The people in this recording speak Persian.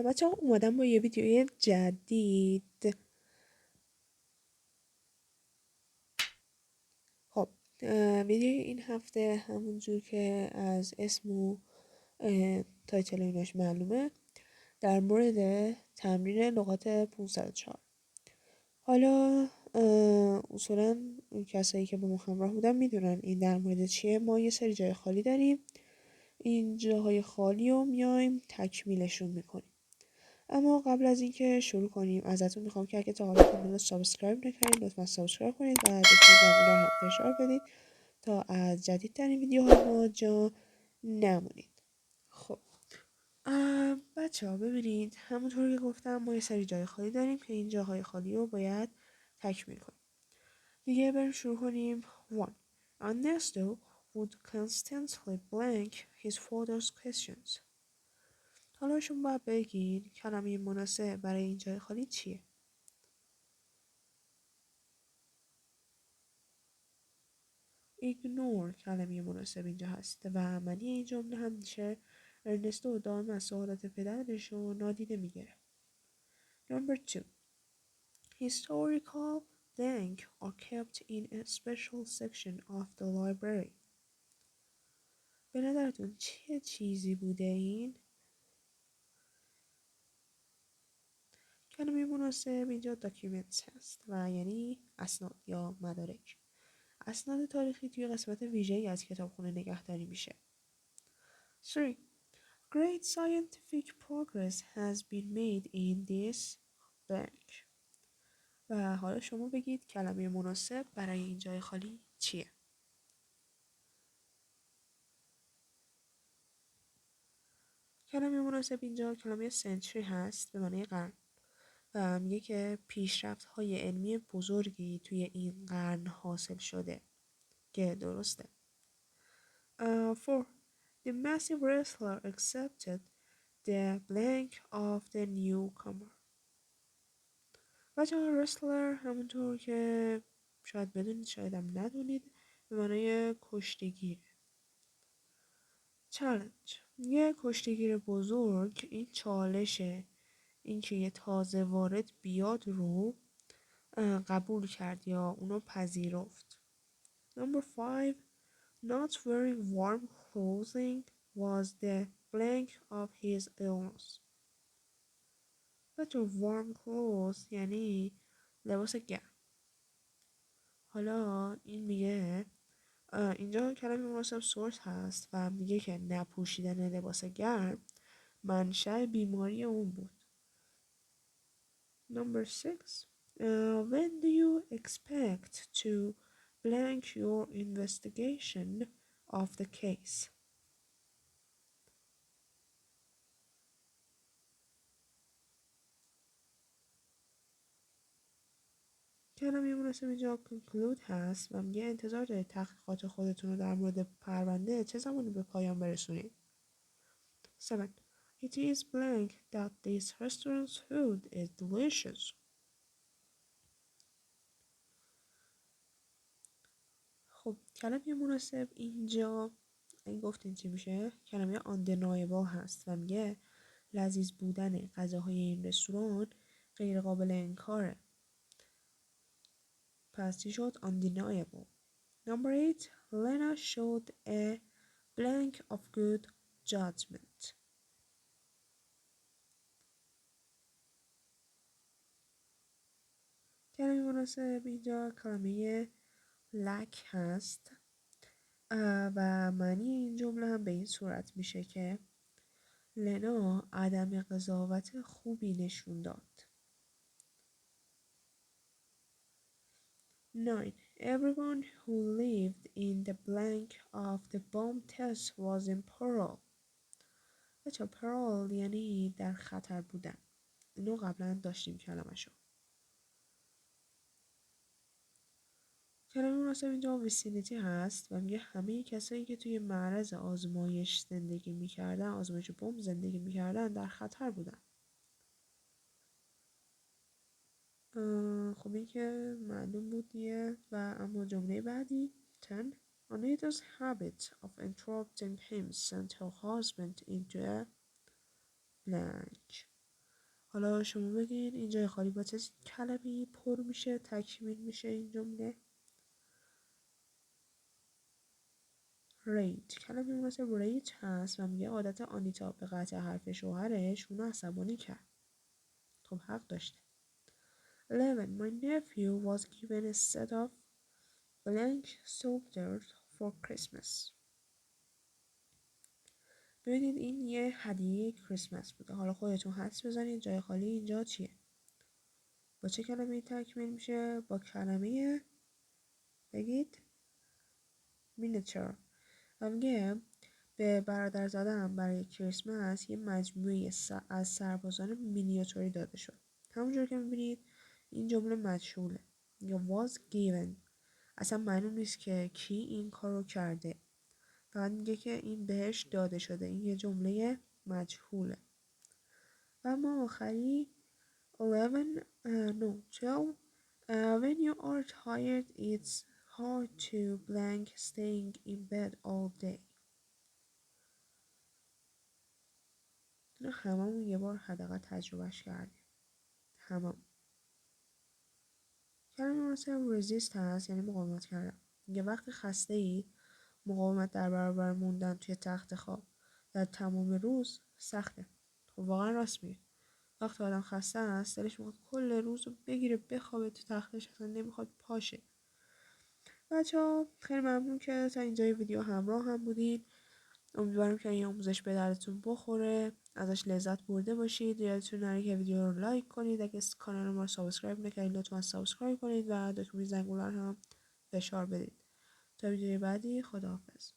بچه ها اومدم با یه ویدیوی جدید. خب ویدیوی این هفته همونجور که از اسم و تایتل ایناش معلومه در مورد تمرین لغات 504. حالا اصولا کسایی که با ما همراه بودن میدونن این در مورد چیه. ما یه سری جای خالی داریم، این جاهای خالی رو میایم تکمیلشون میکنیم. اما قبل از اینکه شروع کنیم ازتون میخوام که اگه تا حالا کانال رو سابسکرایب نکردید لطفا سابسکرایب کنید و دکمه زنگوله رو هم فشار بدید تا از جدیدترین ویدیوهای ما جا نمونید. خب بچه ها ببینید، همونطور که گفتم ما یه سری جای خالی داریم که این جاهای خالی رو باید تکمیل کنیم. دیگه بریم شروع کنیم. 1. Ernesto would constantly blank his father's questions. حالا شما باید بگین کلمه مناسب برای این جای خالی چیه؟ ایگنور کلمه مناسب اینجا هست و معنی این جمله هم میشه ارنستو دائما از سوالات پدرش رو نادیده میگیره. Number 2. Historical blank are kept in a special section of the library. به نظرتون چه چیزی بوده این؟ کلمه مناسب اینجا documents هست و یعنی اسناد یا مدارک. اسناد تاریخی توی قسمت ویژه‌ای از کتابخونه نگهداری میشه. 3. Great scientific progress has been made in this blank. و حالا شما بگید کلمه مناسب برای این جای خالی چیه؟ کلمه مناسب اینجا کلمه century هست به معنی قرن و میگه که پیشرفت‌های علمی بزرگی توی این قرن حاصل شده که درسته. 4. The massive wrestler accepted the blank of the newcomer. بچه ها رسلر همونطور که شاید بدونید شاید هم ندونید به معنای کشتیگیره. چالش، یه کشتیگیر بزرگ این چالشه، این که یه تازه وارد بیاد رو قبول کرد یا اونو پذیرفت. Number 5. Not wearing warm clothing was the blank of his illness. بچه warm clothes یعنی لباس گرم. حالا این میگه اینجا کلمه مناسب سورس هست و میگه که نپوشیدن لباس گرم منشأ بیماری اون بود. Number 6. When do you expect to blank your investigation of the case? کلمه مناسب اینجا conclude هست و میگه انتظار دارید تحقیقات خودتون رو در مورد پرونده چه زمانی به پایان برسونید. 7. It is blank that this restaurant's food is delicious. خب کلمه مناسب اینجا این گفتین چی میشه؟ کلمه undeniable هست و میگه لذیذ بودن غذاهای این رستوران غیر قابل انکاره. پس چی شد؟ undeniable. Number 8. Lena showed a blank of good judgment. کلمه مناسب اینجا کلمه lack هست و معنی این جمله هم به این صورت میشه که لنا عدم قضاوت خوبی نشون داد. 9. Everyone who lived in the blank of the bomb test was in peril. بچه peril یعنی در خطر بودن. اینو قبلا داشتیم کلمشو. کلمه مناسب اینجا vicinity هست و میگه همه کسایی که توی معرض آزمایش زندگی میکردن، آزمایش بمب زندگی میکردن در خطر بودن. خب این که معلوم بود دیگه. و اما جمله بعدی 10. Anita's habit of interrupting him sent her husband into a blank. حالا شما بگین این جای خالی با چه کلمه‌ای پر میشه، تکمیل میشه این جمله؟ ریج. کلمه مثل ریج هست و میگه عادت آنیتا به قطع حرف شوهرش اونو عصبانی کرد. خب حق داشته. 11. My nephew was given a set of blank soldiers for Christmas. ببینید این یه هدیه کریسمس بوده. حالا خودتون حدس بزنید جای خالی اینجا چیه؟ با چه کلمه تکمیل میشه؟ با کلمه بگید miniature. و میگه به برادر زادم برای کریسمس یه مجموعه از سربازان مینیاتوری داده شد. همونجور که میبینید این جمله مجهوله یا was given. اصلا معلوم نیست که کی این کارو کرده. فقط میگه که این بهش داده شده. این یه جمله مجهوله. و اما آخری 12 when you are tired it's hard to blank staying in bed all day. اینو هممون یه بار حداقل تجربهش کردیم. هممون. کلمه مثل resist هست یعنی مقاومت کردن. میگه وقتی خسته ای مقاومت در برابر موندن توی تخت خواب در تمام روز سخته. خب واقعا راست میگه. وقتی آدم خسته است دلش میخواد کل روز رو بگیره بخوابه تو تختش، اصلا نمیخواد پاشه. بچه‌ها خیلی ممنون که تا اینجای ویدیو همراه هم بودین. امیدوارم که این آموزش به درتون بخوره، ازش لذت برده باشید. یادتون نره که ویدیو رو لایک کنید، اگه کانال ما رو سابسکرایب نکردید لطفا سابسکرایب کنید و دکمه زنگوله هم فشار بدید. تا ویدیوی بعدی، خداحافظ.